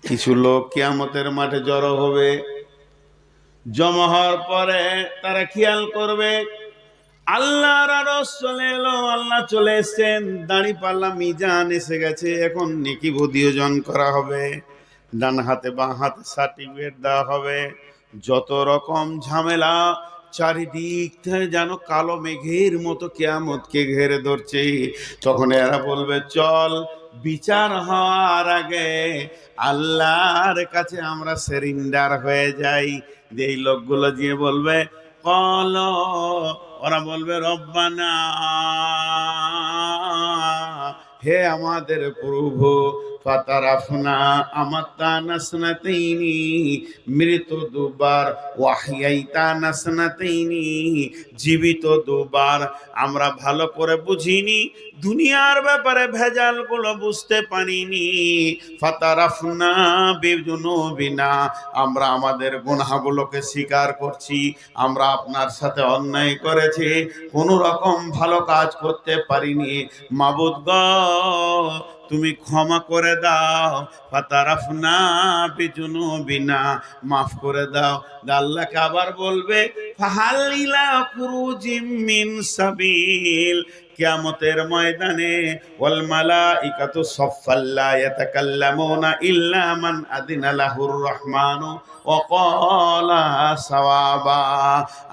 কিছু লোক কিয়ামতের মাঠে জড়ো হবে। জমা হওয়ার পরে তারা খেয়াল করবে আল্লাহর আরশ চলে এলো, আল্লাহ চলে এসেছেন, দাড়ি পাল্লা মিজান এসে গেছে, এখন নেকি বদিয়োজন করা হবে, ডান হাতে বাঁ হাতে সার্টিফিকেট দেওয়া হবে। যত রকম ঝামেলা, চারিদিক থেকে যেন কালো মেঘের মতো কিয়ামতকে ঘেরে ধরছে। তখন এরা বলবে চল বিচার হওয়ার আগে আল্লাহর কাছে আমরা সারেন্ডার হয়ে যাই। যেই লোকগুলো গিয়ে বলবে কল, ওরা বলবে রব্বানা, হে আমাদের প্রভু, ফাতারাফনা আমাতানা সনাতাইনি, মৃত দুবার, ওয়াহইয়াইতানা সনাতাইনি, জীবিত দুবার। আমরা ভালো করে বুঝিনি, দুনিয়ার ব্যাপারে ভেজালগুলো বুঝতে পারিনি। ফাতারাফনা বিজুনুবিনা, আমরা আমাদের গুনাহগুলোকে স্বীকার করছি, আমরা আপনার সাথে অন্যায় করেছি, কোনো রকম ভালো কাজ করতে পারিনি। মাবুদ গো, তুমি ক্ষমা করে দাও। ফাতারাফনা বিজুনুবিনা, মাফ করে দাও। আল্লাহকে আবার বলবে ফাহাল ইলা খুরুজিম মিন সাবিল, কিয়ামতের ময়দানে ওয়াল মালাইকাতু সাফফাল্লা ইয়াতাকাল্লামুনা ইল্লা মান আদিনা লাহুর রহমানু ওয়া ক্বালা সাওয়াবা।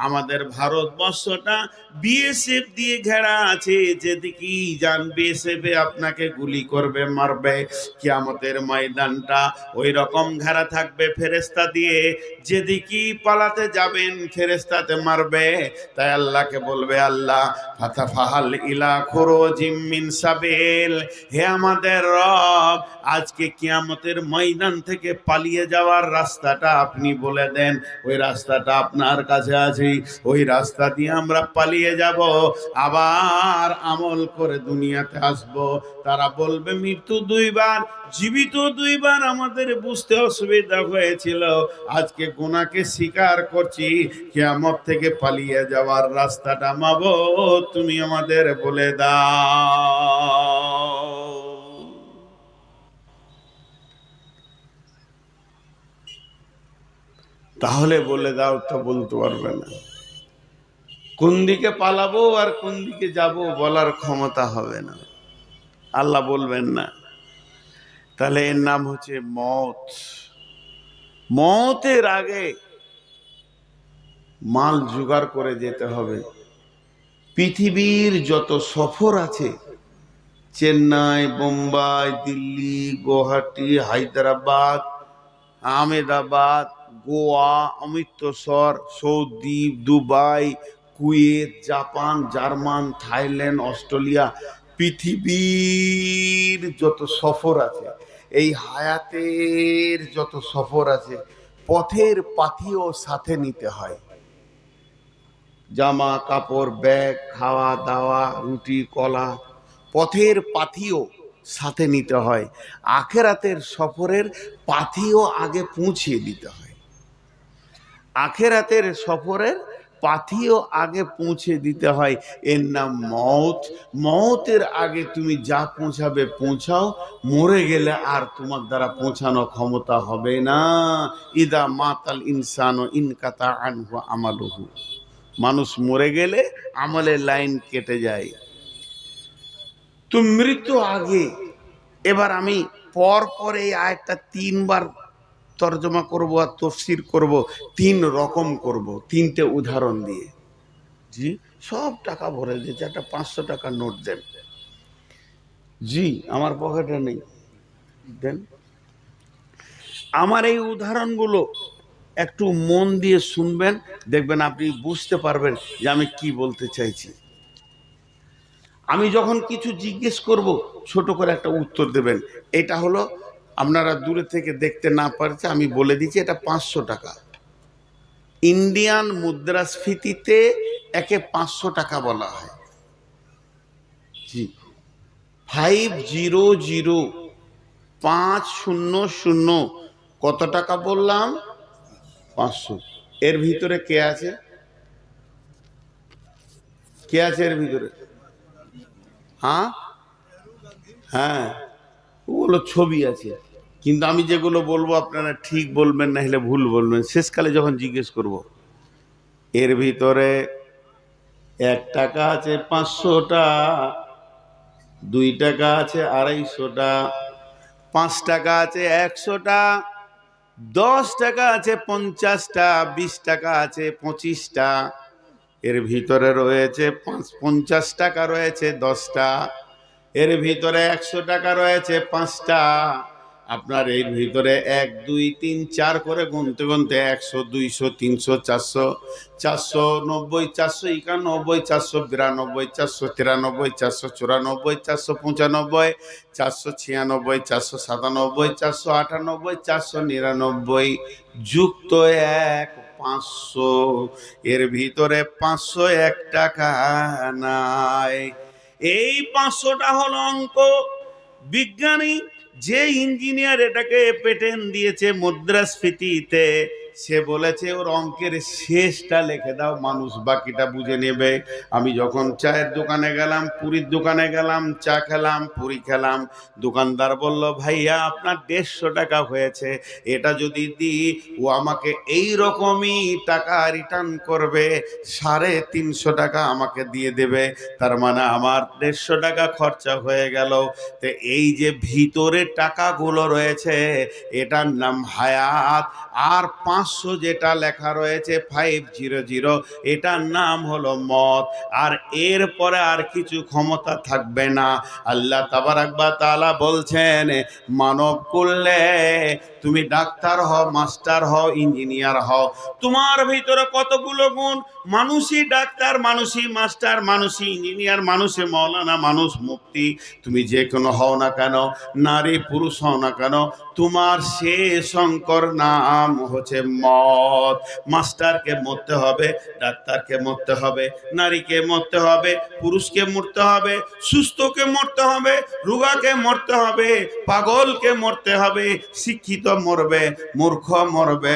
আমাদের ভারতবর্ষটা বিএসএফ দিয়ে ঘেরা আছে, যেদিকেই যান বিএসএফ আপনাকে গুলি করবে, মারবে। কিয়ামতের ময়দানটা ওই রকম ঘেরা থাকবে ফেরেশতা দিয়ে, যেদিকেই পালাতে যাবেন ফেরেশতাতে মারবে। তাই আল্লাহকে বলবে আল্লাহ ফাতাফাহাল ইলা খুরুজিম মিন সাবিল, হে আমাদের রব, আজকে কিয়ামতের ময়দান থেকে পালিয়ে যাওয়ার রাস্তাটা আপনি বলে দেন। ওই রাস্তাটা আপনার কাছে আছে, ওই রাস্তা দিয়ে আমরা পালিয়ে যাব, আবার আমল করে দুনিয়াতে আসব। তারা বলবে মৃত্যু দুইবার, জীবিত দুইবার আমাদের বুঝতে অসুবিধা হয়েছিল, আজকে গুনাহকে স্বীকার করছি, কিয়ামত থেকে পালিয়ে যাওয়ার রাস্তাটা মাবুদ তুমি আমাদের বলে দাও। তাহলে বলে দাও তো বলতে পারবে না, কোন দিকে পালাবো আর কোন দিকে যাব বলার ক্ষমতা হবে না, আল্লাহ বলবেন না। তাহলে এর নাম হচ্ছে মওত। মওতের আগে মাল জোগাড় করে যেতে হবে। পৃথিবীর যত সফর আছে, Chennai, Bombay, Delhi, Guwahati, Hyderabad, Ahmedabad, Goa, Amritsar, Saudi, Dubai, Kuwait, Japan, German, Thailand, Australia, পৃথিবীর যত সফর আছে, এই হায়াতের যত সফর আছে, পথের পাথিও সাথে নিতে হয়। জামা কাপড়, ব্যাগ, খাওয়া দাওয়া, রুটি কলা, পথের পাথিও সাথে নিতে হয়। আখেরাতের সফরের পাথিও আগে পৌঁছিয়ে দিতে হয়। আখেরাতের সফরের পাথিও আগে পৌঁছে দিতে হয়। এর নাম মওত। মওতের আগে তুমি যা পৌঁছাবে পৌঁছাও, মরে গেলে আর তোমার দ্বারা পৌঁছানো ক্ষমতা হবে না। ইদা মাতাল ইনসানু ইনকাতা আনহু আমালুহু, মানুষ মরে গেলে আমলের লাইন কেটে যায়। তো মৃত্যু আগে, এবার আমি পর পর এই আয়াতটা 3 বার তর্জমা করব আর তাফসীর করব, 3 রকম করব, 3টে উদাহরণ দিয়ে। জি, সব টাকা ভরে দিয়েছে, একটা 500 টাকা নোট দেন। জি, আমার পকেটে নেই, দেন। আমার এই উদাহরণগুলো একটু মন দিয়ে শুনবেন, দেখবেন আপনি বুঝতে পারবেন যে আমি কি বলতে চাইছি। আমি যখন কিছু জিজ্ঞেস করব, ছোট করে একটা উত্তর দেবেন। এটা হলো, আপনারা দূরে থেকে দেখতে না পারছে, আমি বলে দিচ্ছি, এটা 500 টাকা। ইন্ডিয়ান মুদ্রাস্ফীতিতে একে 500 টাকা বলা হয়। জি, 500, 500, কত টাকা বললাম? 500। এর ভিতরে কে আছে? কে আছে এর ভিতরে? হ্যাঁ হ্যাঁ, ওগুলো ছবি আছে। কিন্তু আমি যেগুলো বলবো আপনারা ঠিক বলবেন, না হলে ভুল বলবেন। শেষকালে যখন জিজ্ঞেস করব, এর ভিতরে 1 টাকা আছে 500টা, 2 টাকা আছে 250টা, 5 টাকা আছে 100টা, 10 টাকা আছে 50টা, 20 টাকা আছে 25টা, এর ভিতরে রয়েছে 50 টাকা রয়েছে 10টা, এর ভিতরে 100 টাকা রয়েছে 5টা। আপনার এর ভিতরে 1 2 3 4 করে গুনতে গুনতে 100 200 300 400 490 491 492 493 494 495 496 497 498 499 যুক্ত 1 500। এর ভিতরে 501 টাকা নাই। এই 500টা হলো অঙ্ক। বিজ্ঞানী যে ইঞ্জিনিয়ার এটাকে পেটেন্ট দিয়েছে মুদ্রাস্ফীতিতে, সে বলেছে ওর অঙ্কের শেষটা লিখে দাও, মানুষ বাকিটা বুঝে নেবে। আমি যখন চায়ের দোকানে গেলাম, পুরীর দোকানে গেলাম, চা খেলাম, পুরি খেলাম, দোকানদার বলল ভাইয়া আপনার 150 টাকা হয়েছে, এটা যদি দিই ও আমাকে এই রকমই টাকা রিটার্ন করবে, 350 টাকা আমাকে দিয়ে দেবে। তার মানে আমার 150 টাকা খরচা হয়ে গেল। তো এই যে ভিতরে টাকাগুলো রয়েছে এটার নাম হায়াত, আর 500 যেটা লেখা রয়েছে 500 এটার নাম হলো মত। আর এরপরে আর কিছু ক্ষমতা থাকবে না। আল্লাহ তাবারাক ওয়া তাআলা বলছেন মানব কুল্লে, তুমি ডাক্তার হও, মাস্টার হও, ইঞ্জিনিয়ার হও, তোমার ভিতরে কতগুলো গুণ, মানুষই ডাক্তার, মানুষই মাস্টার, মানুষই ইঞ্জিনিয়ার, মানুষে মৌলানা, মানুষ মুফতি, তুমি যে কোনো হও না কেন, নারী পুরুষ হও না কেন, তোমার শেষ অঙ্কর নাম হচ্ছে মত। মাস্টারকে মরতে হবে, ডাক্তারকে মরতে হবে, নারীকে মরতে হবে, পুরুষকে মরতে হবে, সুস্থকে মরতে হবে, রোগাকে মরতে হবে, পাগলকে মরতে হবে, শিক্ষিত মরবে, মূর্খ মরবে,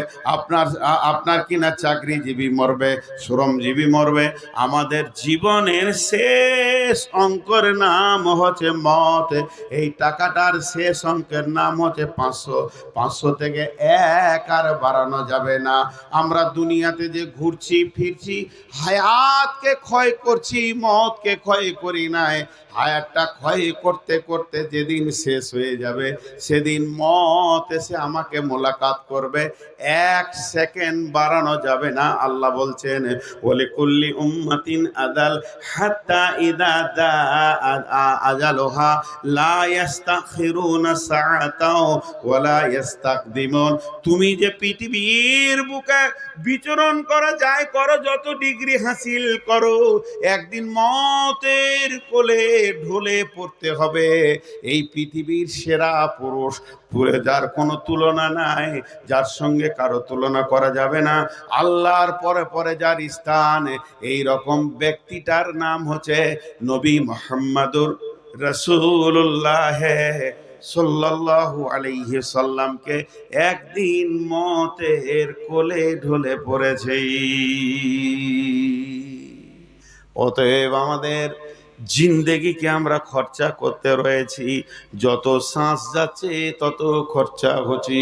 আপনার কিনা চাকরিজীবী মরবে, শ্রমজীবী মরবে। আমাদের জীবনের শেষ অঙ্কের নাম হচ্ছে মত। এই টাকাটার শেষ অঙ্কের নাম হচ্ছে 500। 500 থেকে 1 আর বাড়ানো যাবে না। আমরা দুনিয়াতে যে ঘুরছি ফিরছি, হায়াতকে ক্ষয় করছি, মতকে ক্ষয় করি নাই। হায়াতটা ক্ষয় করতে করতে যেদিন শেষ হয়ে যাবে, সেদিন মত এসে আমাকে মোলাকাত করবে। 1 সেকেন্ড বাড়ানো যাবে না। আল্লাহ বলছেন ওয়ালি কুল্লি উম্মাতিন আদাল হাত্তা ইদা দা আজালুহা লা ইস্তাখিরুনা সাআতাও ওয়া লা ইস্তাকদিমুন। তুমি যে পৃথিবীর বুকে বিচরণ করা যায়, করো যত ডিগ্রি হাসিল করো, একদিন মতের কোলে ঢলে পড়তে হবে। এই পৃথিবীর সেরা পুরুষ, যার কোনো তুলনা নাই, যার সঙ্গে কারো তুলনা করা যাবে না, আল্লাহর পরে পরে যার স্থান, এই রকম ব্যক্তিটার নাম হচ্ছে নবী মুহাম্মদুর রাসূলুল্লাহ সাল্লাল্লাহু আলাইহি সাল্লামকে একদিন মতের কোলে ঢলে পড়েছে। অতএব আমাদের জিন্দেগিকে আমরা খরচা করতে রয়েছি, যত শ্বাস যাচ্ছে তত খরচা হচ্ছে।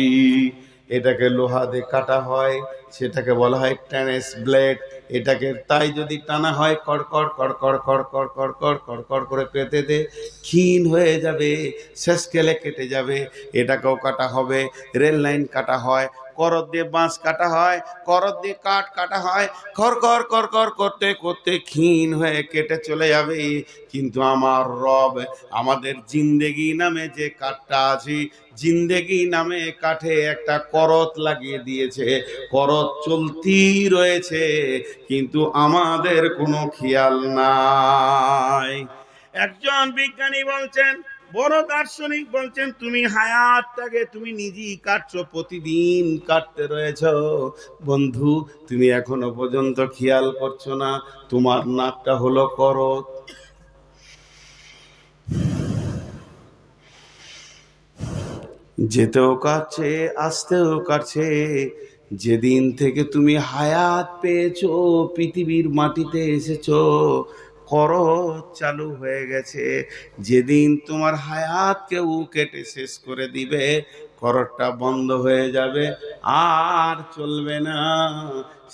এটাকে লোহা দিয়ে কাটা হয়, সেটাকে বলা হয় টেনিস ব্লেড। এটাকে তাই যদি টানা হয় কড়কড় কড়কড় কড়কড় কড়কড় কড়কড় করে পেতে দে, ক্ষীণ হয়ে যাবে, শেষকেলে কেটে যাবে। এটাকেও কাটা হবে। রেল লাইন কাটা হয়, করত দিয়ে বাঁশ কাটা হয়, করত দিয়ে কাঠ কাটা হয়, খড়খড় করকর করতে করতে ক্ষীণ হয়ে কেটে চলে যাবে। কিন্তু আমার রব আমাদের জিন্দেগি নামে যে কাঠটা আছে, জিন্দেগি নামে কাঠে একটা করত লাগিয়ে দিয়েছে। করত চলতি রয়েছে, কিন্তু আমাদের কোনো খেয়াল নাই। একজন বিজ্ঞানী বলছেন, বড় দার্শনিক বলছেন, তুমি হায়াতটাকে তুমি নিজেই কাটছো, প্রতিদিন কাটতে রয়েছ। বন্ধু, তুমি এখনো পর্যন্ত খেয়াল করছো না, তোমার নাকটা হলো করত। যেতেও কাটছে, আসতেও কাটছে। যেদিন থেকে তুমি হায়াত পেয়েছো, পৃথিবীর মাটিতে এসেছো, খরচ চালু হয়ে গেছে। যেদিন তোমার হায়াত কেউ কেটে শেষ করে দিবে, খরচটা বন্ধ হয়ে যাবে, আর চলবে না।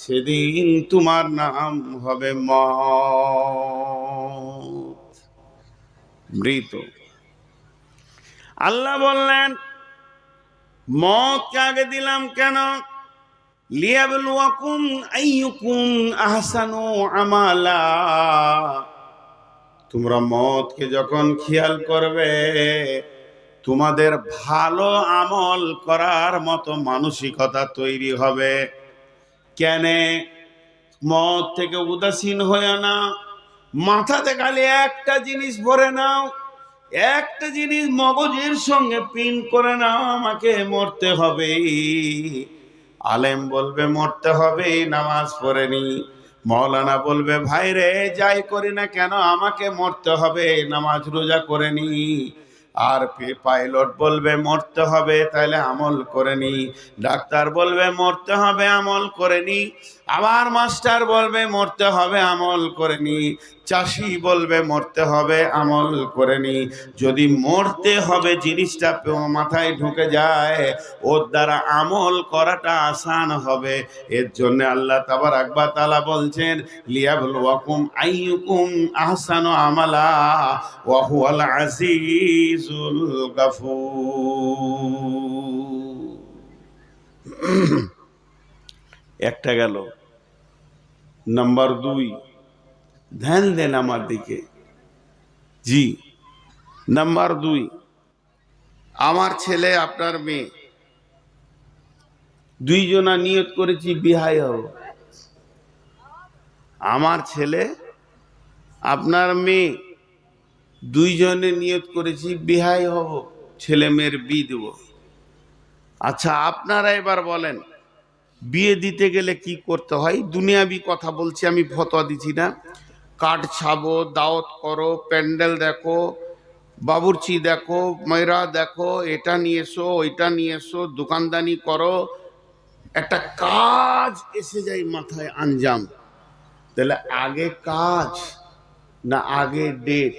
সেদিন তোমার নাম হবে মওত, মৃত। আল্লাহ বললেন, মওতকে আগে দিলাম কেন? লিয়াবলুয়াকুম আইয়ুকুম আহসানু আমালা। তোমরা মওতকে যখন খেয়াল করবে, তোমাদের ভালো আমল করার মতো মানসিকতা তৈরি হবে। কেন? মওত থেকে উদাসীন হয়ে না, মাথাতে খালি একটা জিনিস ভরে নাও, একটা জিনিস মগজের সঙ্গে পিন করে নাও, আমাকে মরতে হবে। আলেম বলবে মরতে হবে, নামাজ পড়েনি। মৌলানা বলবে ভাই রে যাই করি না কেন আমাকে মরতে হবে, নামাজ রোজা করেনি। আর পাইলট বলবে মরতে হবে, তাহলে আমল করেনি। ডাক্তার বলবে মরতে হবে, আমল করেনি। আবার মাস্টার বলবে মরতে হবে, আমল করেনি। চাষি বলবে মরতে হবে, আমল করেনি। যদি মরতে হবে জিনিসটা মাথায় ঢুকে যায়, ওর দ্বারা আমল করাটা আসান হবে। এর জন্য আল্লাহ তাবারাক ওয়া তাআলা বলছেন, লিয়াবলুয়াকুম আইয়ুকুম আহসানু আমালা ওয়া হুয়াল আজিজুল গাফুর। একটা গেল। নাম্বার 2, ধ্যান দেন আমার দিকে। জি, নাম্বার 2, আমার ছেলে আপনার মেয়ে, দুইজনা নিয়ত করেছি বিহাই হব। আমার ছেলে আপনার মেয়ে দুইজনে নিয়ত করেছি বিহাই হব, ছেলে মেয়ের বিয়ে দেব। আচ্ছা আপনারা এবার বলেন, বিয়ে দিতে গেলে কি করতে হয়? দুনিয়াবি কথা বলছি, আমি ফতোয়া দিচ্ছি না। কার্ড ছাবো, দাওয়াত করো, প্যান্ডেল দেখো, বাবুর্চি দেখো, মেয়েরা দেখো, এটা নিয়ে এসো, ওইটা নিয়ে এসো, দোকানদানি করো, একটা কাজ এসে যায় মাথায় আঞ্জাম। তাহলে আগে কাজ না আগে ডেট?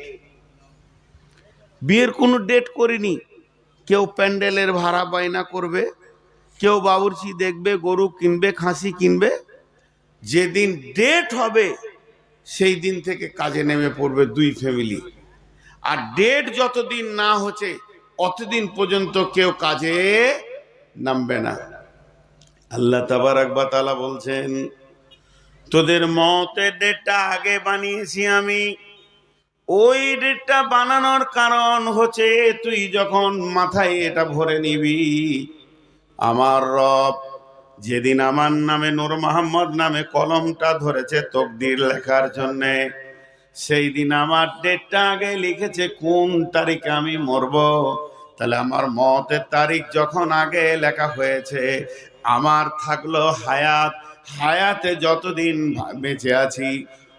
বিয়ের কোনো ডেট করিনি। কেউ প্যান্ডেলের ভাড়া বায়না করবে, কেউ বাবুর্চি দেখবে, গরু কিনবে, খাসি কিনবে। যেদিন ডেট হবে সেই দিন থেকে কাজে নেমে পড়বে দুই ফ্যামিলি। আর ডেট যতদিন না হচ্ছে অতদিন পর্যন্ত কেউ কাজে নামবে না। আল্লাহ তাবারাক ওয়া তাআলা বলছেন, তোদের মওতের ডেটটা আগে বানিয়েছি আমি। ওই ডেটটা বানানোর কারণ হচ্ছে তুই যখন মাথায় এটা ভরে নিবি, আমার রব যেদিন আমার নামে নূর মোহাম্মদ নামে কলমটা ধরেছে তকদির লেখার জন্যে, সেই দিন আমার ডেটটা আগে লিখেছে কোন তারিখে আমি মরব। তাহলে আমার মওতের তারিখ যখন আগে লেখা হয়েছে, আমার থাকলো হায়াত, হায়াতে যতদিন বেঁচে আছি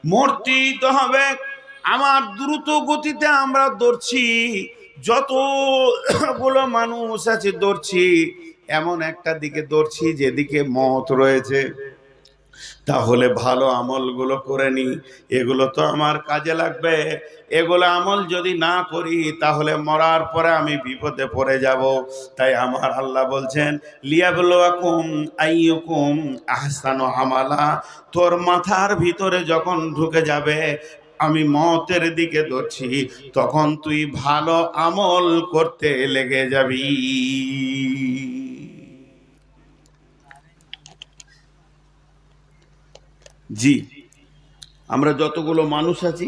মরতেই তো হবে। আমার দ্রুত গতিতে আমরা দৌড়ছি, যতগুলো মানুষ আছে দৌড়ছি, এমন একটা দিকে দৌড়ছি যেদিকে মওত রয়েছে। তাহলে ভালো আমলগুলো করে নি, এগুলো তো আমার কাজে লাগবে। এগুলো আমল যদি না করি তাহলে মরার পরে আমি বিপদে পড়ে যাব। তাই আমার আল্লাহ বলছেন, লিয়াবলুয়াকুম আইয়ুকুম আহসানু আমালা। তোর মাথার ভিতরে যখন ঢুকে যাবে আমি মওতের দিকে দৌড়ছি, তখন তুই ভালো আমল করতে লেগে যাবি। জি, আমরা যতগুলো মানুষ আছি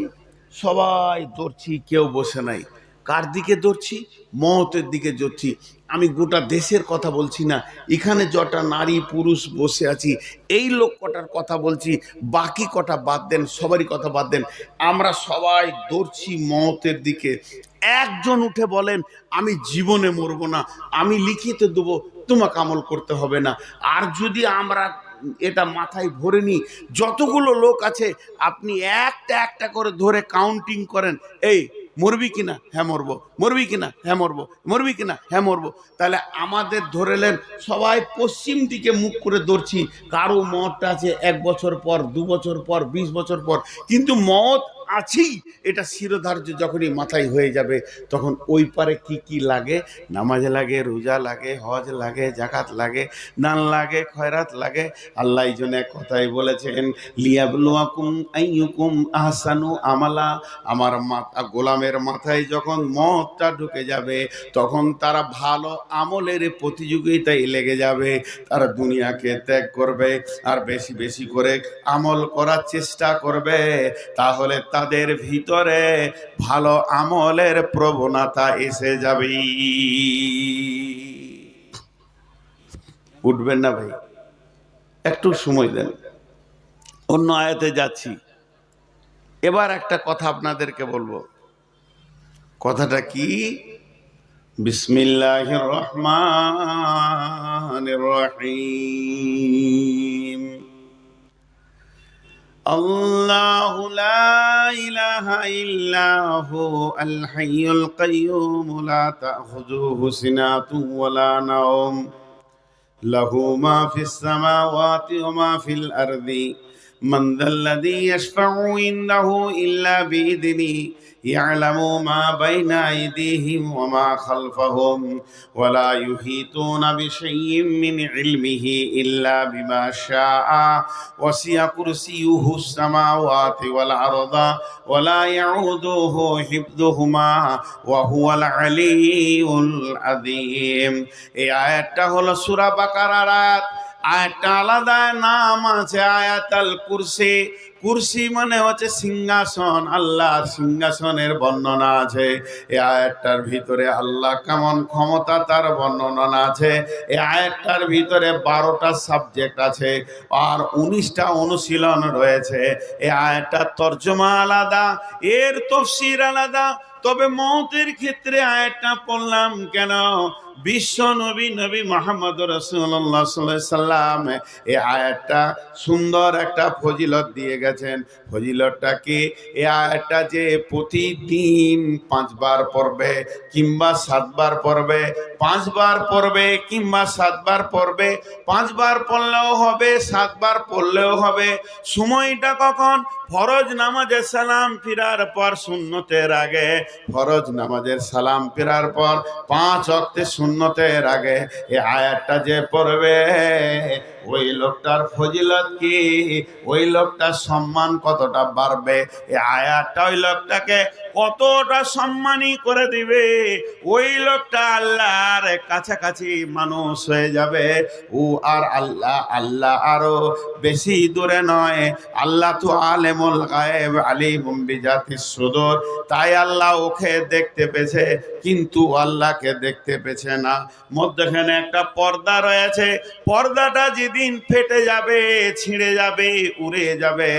সবাই দৌড়ছি, কেউ বসে নাই। কার দিকে দৌড়ছি? মওতের দিকে দৌড়ছি। আমি গোটা দেশের কথা বলছি না, এখানে যটা নারী পুরুষ বসে আছি এই লোক কটার কথা বলছি, বাকি কটা বাদ দেন, সবারই কথা বাদ দেন। আমরা সবাই দৌড়ছি মওতের দিকে। একজন উঠে বলেন আমি জীবনে মরবো না, আমি লিখিত দেবো, তোমাকে আমল করতে হবে না। আর যদি আমরা এটা মাথায় ভরে নি, যতগুলো লোক আছে আপনি একটা একটা করে ধরে কাউন্টিং করেন, এই মরবি কিনা? হ্যাঁ মরবো। মরবি কিনা? হ্যাঁ মরবো। মরবি কিনা? হ্যাঁ মরবো। তাহলে আমাদের ধরেলেন সবাই পশ্চিম দিকে মুখ করে দৌড়ছি। কারো মতটা আছে 1 বছর পর, 2 বছর পর, 20 বছর পর, কিন্তু মত আছি এটা শিরোধার্য যখনই মাথায় হয়ে যাবে, তখন ওই পারে কি কি লাগে, নামাজ লাগে, রোজা লাগে, হজ লাগে, জাকাত লাগে, দান লাগে, খয়রাত লাগে। আল্লাহ এই জন্য এক কথাই বলেছেন, লিয়াবলুয়াকুম আইয়ুকুম আহসানু আমালা। আমার মাথা গোলামের মাথায় যখন মতটা ঢুকে যাবে, তখন তারা ভালো আমলের প্রতিযোগিতায় লেগে যাবে। তারা দুনিয়াকে ত্যাগ করবে আর বেশি বেশি করে আমল করার চেষ্টা করবে, তাহলে তাদের ভিতরে ভালো আমলের প্রবণতা এসে যাবে। উঠবেন না ভাই, একটু সময় দেন, অন্য আয়াতে যাচ্ছি। এবার একটা কথা আপনাদেরকে বলবো। কথাটা কি? বিসমিল্লাহির রহমানির রহিম। আল্লাহু লা ইলাহা ইল্লাহু আল হাইয়ুল কাইয়্যুম লা তাখুযুহু সিনাতুন ওয়া লা নাওম লাহু মা ফিস সামাওয়াতি ওয়া মা ফিল আরদি মান যাল্লাযী ইয়াশফা'ু ইনদাহু ইল্লা বিইذনিহি ইয়ালামু মা বাইনা আইদিহিম ওয়া মা খালফাহুম ওয়া লা ইউহিতুনা বিশাইইম মিন ইলমিহি ইল্লা বিমা শাআ ওয়াসি'a কুরসিয়ুহুস সামাওয়াতি ওয়াল আরদা ওয়া লা ইয়াউদুহু হিফযুহুমা ওয়া হুয়াল আলিয়্যুল আযীম। এই আয়াতটা হলো সূরা বাকারার আয়াত। আয়াতটা আলাদা নাম আছে আয়াতুল কুরসি। কুরসি মানে হচ্ছে সিংহাসন, আল্লাহর সিংহাসনের বর্ণনা আছে এই আয়াতটার ভিতরে। আল্লাহ কেমন ক্ষমতা তার বর্ণনা আছে এই আয়াতটার ভিতরে। 12টা সাবজেক্ট আছে আর 19টা অনুশীলন রয়েছে। এই আয়াতটার তর্জমা আলাদা, এর তাফসীর আলাদা। তবে মওতের ক্ষেত্রে আয়াতটা পড়লাম কেন? বিশ্ব নবী নবী মুহাম্মদ রাসূলুল্লাহ সাল্লাল্লাহু আলাইহি সাল্লাম এই আয়াতটা সুন্দর একটা ফজিলত দিয়ে গেছেন। ফজিলতটা কি? এই আয়াতটা যে প্রতিদিন 5 বার পড়বে কিংবা 7 বার পড়বে, 5 বার পড়বে কিংবা 7 বার পড়বে, 5 বার পড়লেও হবে, 7 বার পড়লেও হবে। সময়টা কখন? ফরজ নামাজের সালাম ফিরার পর, সুন্নতের আগে। ফরজ নামাজের সালাম ফিরার পর 5 ওয়াক্তে সুন্নতের আগে এই আয়াতটা যে পড়বে, ওই লোকটার ফজিলত কি, ওই লোকটার সম্মান কতটা বাড়বে। এই আয়াতটা ওই লোকটাকে কতটা সম্মানী করে দিবে। ওই লোকটা আল্লাহর কাছাকাছি মানুষ হয়ে যাবে। ও আর আল্লাহ, আল্লাহ আরো বেশি দূরে নয়। আল্লাহ তো আলেমুল গায়েব আলিমুম বিজাতিস সুদূর। তাই আল্লাহ ওকে দেখতে পেয়েছে কিন্তু আল্লাহকে দেখতে পেয়েছে না। মধ্যখানে একটা পর্দা রয়েছে। পর্দাটা যেদিন ফেটে যাবে, ছিঁড়ে যাবে, উড়ে যাবে,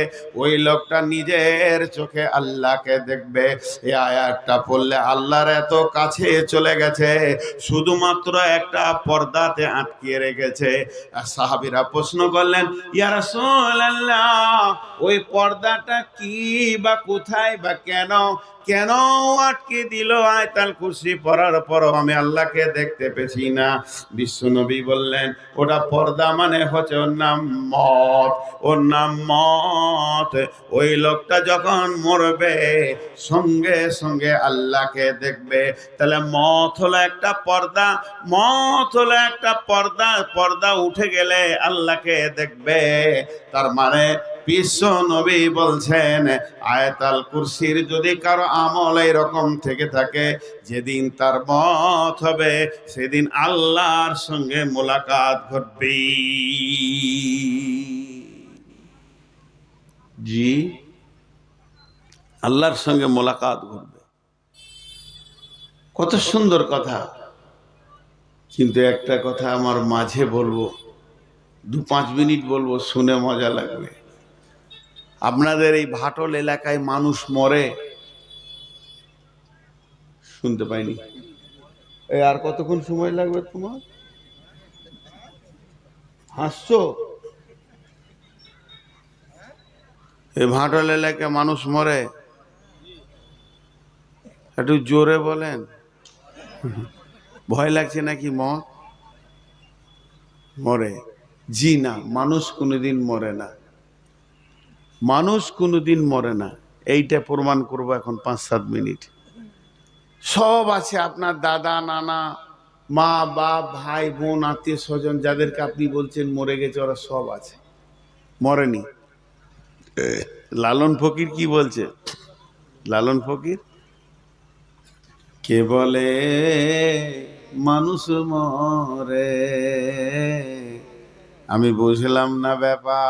ওই লোকটা নিজের চোখে আল্লাহকে দেখবে। এই আয়াতটা পড়লে আল্লাহর এত কাছে চলে গেছে, শুধুমাত্র একটা পর্দাতে আটকিয়ে রেখেছে। আর সাহাবীরা প্রশ্ন করলেন, ইয়া রাসূলুল্লাহ, ওই পর্দাটা কি বা কোথায় বা কেন কেন আটকে দিল? আয়াতুল কুরসি পড়ার পরও আমি আল্লাহকে দেখতে পেছি না। বিশ্বনবী বললেন, ওটা পর্দা মানে হচ্ছে ওর নাম মত, ওর নাম মত। ওই লোকটা যখন মরবে সঙ্গে সঙ্গে আল্লাহকে দেখবে। তাহলে মত হলো একটা পর্দা, মত হলো একটা পর্দা। পর্দা উঠে গেলে আল্লাহকে দেখবে। তার মানে বিশ্ব নবী বলছেন, আয়াতুল কুরসির যদি কারো আমল এরকম থেকে থাকে, যেদিন তার মত হবে সেদিন আল্লাহর সঙ্গে মোলাকাত ঘটবে। জি, আল্লাহর সঙ্গে মোলাকাত ঘটবে। কত সুন্দর কথা। কিন্তু একটা কথা আমার মাঝে বলবো, 2-5 মিনিট বলবো, শুনে মজা লাগবে। আপনাদের এই ভাটল এলাকায় মানুষ মরে, শুনতে পাইনি। এই আর কতক্ষণ সময় লাগবে তোমার? হাসছো? এই ভাটল এলাকায় মানুষ মরে, একটু জোরে বলেন। ভয় লাগছে নাকি? মত মরে? জি না, মানুষ কোনোদিন মরে না। মানুষ কোনোদিন মরে না। এইটা প্রমাণ করব এখন 5-7 মিনিট। সব আছে, আপনার দাদা নানা মা বাপ ভাই বোন আত্মীয় স্বজন যাদেরকে আপনি বলছেন মরে গেছে, ওরা সব আছে, মরেনি। লালন ফকির কি বলছে? লালন ফকির কে বলে মানুষ মরে, আমি বুঝলাম না ব্যাপার,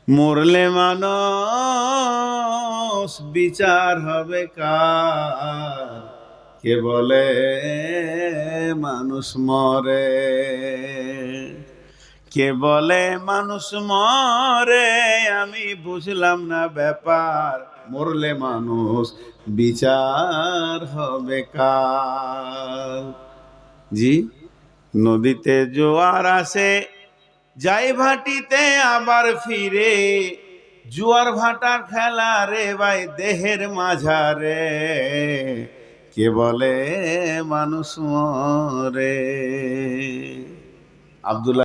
মরলে মানুষ বিচার হবে কার, কে বলে মানুষ মরে, কে বলে মানুষ মরে, আমি বুঝলাম না ব্যাপার, মরলে মানুষ বিচার হবে কার। জি, নদীতে জোয়ার আসে যাই ভাটিতে আবার ফিরে, জোয়ার ভাটার খেলা রে ভাই দেহের মাঝারে, কে বলে মানুষ মরে। আব্দুল্লাহ